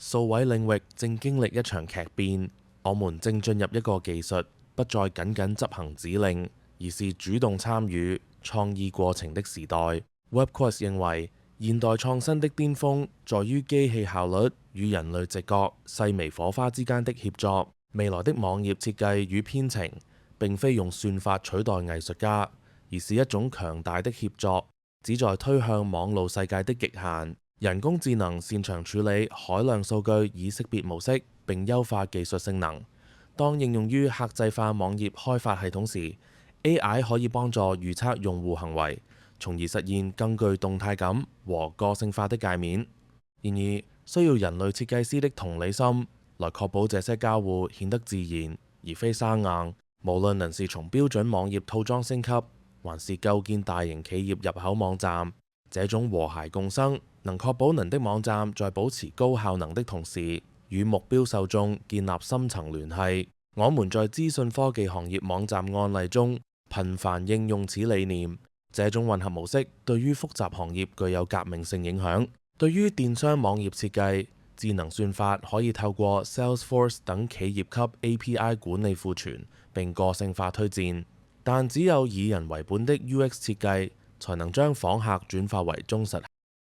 數位領域正經歷一場劇變，我們正進入一個技術不再僅僅執行指令，而是主動參與創意過程的時代。WebQuest 認為，現代創新的巔峰在於機器效率與人類直覺細微火花之間的協作。未來的網頁設計與編程並非用算法取代藝術家，而是一種強大的協作，旨在推向網路世界的極限。人工智能擅長處理海量數據以識別模式並優化技術性能。當應用於客製化網頁開發系統時， AI 可以幫助預測用戶行為，從而實現更具動態感和個性化的界面。然而，需要人類設計師的同理心來確保這些交互顯得自然而非生硬。無論能是從標準網頁套裝升級，還是構建大型企業入口網站，這種和諧共生能確保您的網站在保持高效能的同時，與目標受眾建立深層聯繫。我們在資訊科技行業網站案例中頻繁應用此理念。這種混合模式對於複雜行業具有革命性影響。對於電商網頁設計，智能算法可以透過 Salesforce 等企業級 API 管理庫存並個性化推薦，但只有以人為本的 UX 設計才能將訪客轉化為忠實